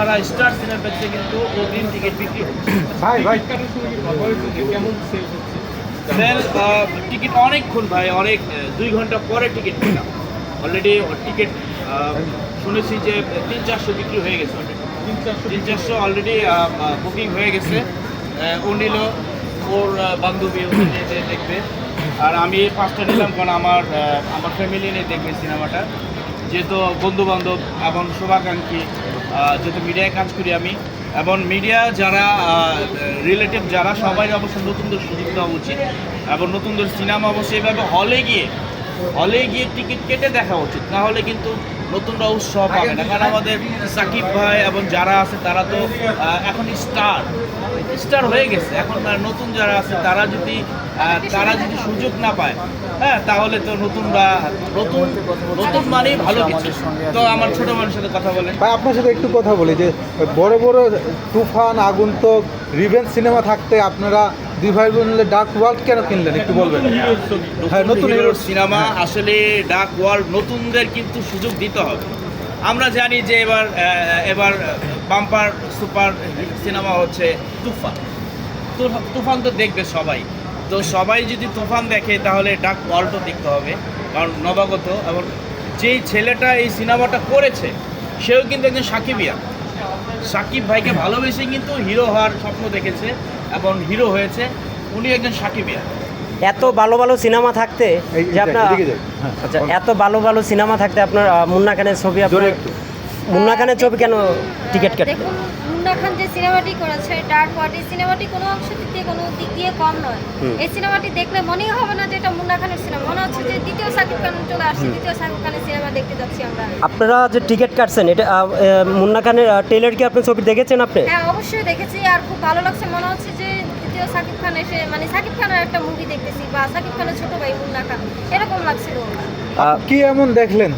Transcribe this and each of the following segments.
সারা star সিনেপ্লেক্সে কিন্তু অগ্রিম ticket বিক্রি হচ্ছে। সেল টিকিট অনেকক্ষণ ভাই, অনেক 2 ঘন্টা পরে টিকিট পেলাম। অলরেডি টিকিট শুনেছি যে 300-400 বিক্রি হয়ে গেছে অলরেডি। 300-400 অলরেডি বুকিং হয়ে গেছে। ও নিল ওর বান্ধবী যে দেখবে, আর আমি 5টা নিলাম কারণ আমার ফ্যামিলি নিয়ে দেখবে সিনেমাটা। যেহেতু বন্ধুবান্ধব এবং শুভাকাঙ্ক্ষী, যেহেতু মিডিয়ায় কাজ করি আমি, এবং মিডিয়া যারা রিলেটিভ যারা সবাই অবশ্য নতুনদের সুযোগ দেওয়া উচিত, এবং নতুনদের সিনেমা অবশ্যই এভাবে হলে গিয়ে টিকিট কেটে দেখা উচিত। না হলে কিন্তু নতুনরা উৎসাহ পাবে না। কারণ আমাদের সাকিব ভাই এবং যারা আছে তারা তো এখন স্টার হয়ে গেছে। এখন নতুন যারা আছে তারা যদি সুযোগ না পায়, হ্যাঁ, তাহলে তো নতুন মানেই ভালো কিছু। তো আমার ছোট মানুষের সাথে কথা বলেন ভাই, আপনার সাথে একটু কথা বলি যে বড় বড় তুফান, আগন্তুক, রিভেঞ্জ সিনেমা থাকতে আপনারা দুই ভাই বোন মিলে ডার্ক ওয়ার্ল্ড কেন কিনলেন একটু বলবেন? হ্যাঁ, নতুন হিরোর সিনেমা আসলে ডার্ক ওয়ার্ল্ড নতুনদের কিন্তু সুযোগ দিতে হবে। আমরা জানি যে এবার বাম্পার সুপার সিনেমা হচ্ছে তুফান তো দেখবে সবাই। তো সবাই যদি তুফান দেখে তাহলে ডার্ক ওয়ার্ল্ডও দেখতে হবে, কারণ নবাগত এবং যেই ছেলেটা এই সিনেমাটা করেছে সেও কিন্তু একজন সাকিব ভাইকে ভালোবেসে কিন্তু হিরো হওয়ার স্বপ্ন দেখেছে এবং হিরো হয়েছে। উনি একজন সাকিবিয়া। এত ভালো ভালো সিনেমা থাকতে যে আপনার আচ্ছা, এত ভালো ভালো সিনেমা থাকতে আপনার মুন্না খানের ছবি, আপনার মুন্না খানের ছবি কেন টিকিট কাটে? দেখুন, মুন্না খান যে সিনেমাটি করেছে ডার্ক ওয়ার্ল্ড, এই সিনেমাটি কোনো অংশ দিয়ে কোনো দিক দিয়ে কম নয়। এই সিনেমাটি দেখলে মনেই হবে না যে এটা মুন্না খানের সিনেমা, মনে হচ্ছে যে দ্বিতীয় সাকিব খান চলে আসছে, দ্বিতীয় সাকিব খানের সিনেমা দেখতে যাচ্ছি আমরা। আপনারা যে টিকিট কাটছেন, এটা মুন্না খানের ট্রেলার কি আপনি ছবি দেখেছেন আপনি? হ্যাঁ, অবশ্যই দেখেছি, আর খুব ভালো লাগছে। মনে হচ্ছে যে দ্বিতীয় সাকিব খান এসে, মানে সাকিব খানের একটা মুভি দেখতেছি, বা সাকিব খানের ছোট ভাই মুন্না খান, এরকম লাগছিল। কি এমন দেখলেন?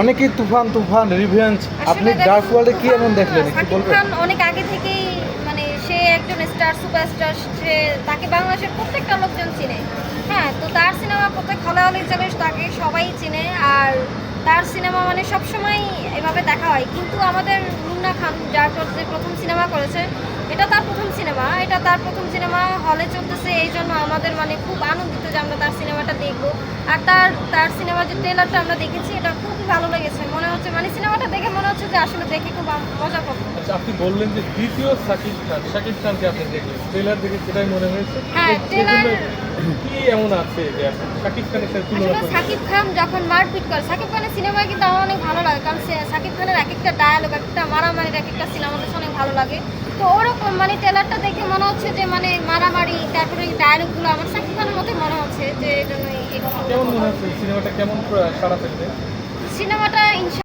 অনেকেই তুফান রিভেঞ্জ, আপনি ডার্ক ওয়ার্ল্ডে কি এমন দেখলেন একটু সাকিব বলবেন? খান অনেক আগে থেকেই, মানে সে একজন সুপারস্টার, সে তাকে বাংলাদেশের প্রত্যেকটা লোকজন চিনে। হ্যাঁ, তো তার সিনেমা প্রত্যেক হলে চলে, তাকে সবাই চিনে, আর তার সিনেমা মানে সবসময় এভাবে দেখা হয়। কিন্তু আমাদের মুন্না খান যার যে প্রথম সিনেমা করেছে, এটা তার প্রথম সিনেমা হলে চলতেছে, এই জন্য আমাদের মানে খুব আনন্দিত যে আমরা তার সিনেমাটা দেখবো। আর তার সিনেমার যে ট্রেলারটা আমরা দেখেছি, এটা খুবই ভালো লেগেছে। মনে হচ্ছে মানে সিনেমাটা দেখে মনে হচ্ছে যে আসলে দেখে খুব মজা পাবো। আচ্ছা, আপনি বললেন যে দ্বিতীয় শাকিব খানকে আপনি দেখলেন, ট্রেলার দেখে সেটাই মনে হয়েছে। হ্যাঁ, ট্রেলার কি এমন আছে যে শাকিব খানের সাথে তুলনা আসলে সাকিব খান যখন মারপিট করে, সাকিব খানের সিনেমায় কিন্তু আমার অনেক ভালো লাগে, কারণ সাকিব খানের এক একটা ডায়ালগ, একটা মারামারির এক একটা সিনেমা আমার কাছে অনেক ভালো লাগে। তো ওরকম মানে ট্রেলারটা দেখে মনে হচ্ছে যে মানে মারামারি, তারপরে ডায়ালগগুলো আমার সাকিব খানের মতো মনে হচ্ছে, যে এই জন্যই এই কথা। কেমন মনে হচ্ছে সিনেমাটা, কেমন সাড়া পেতে? সিনেমাটা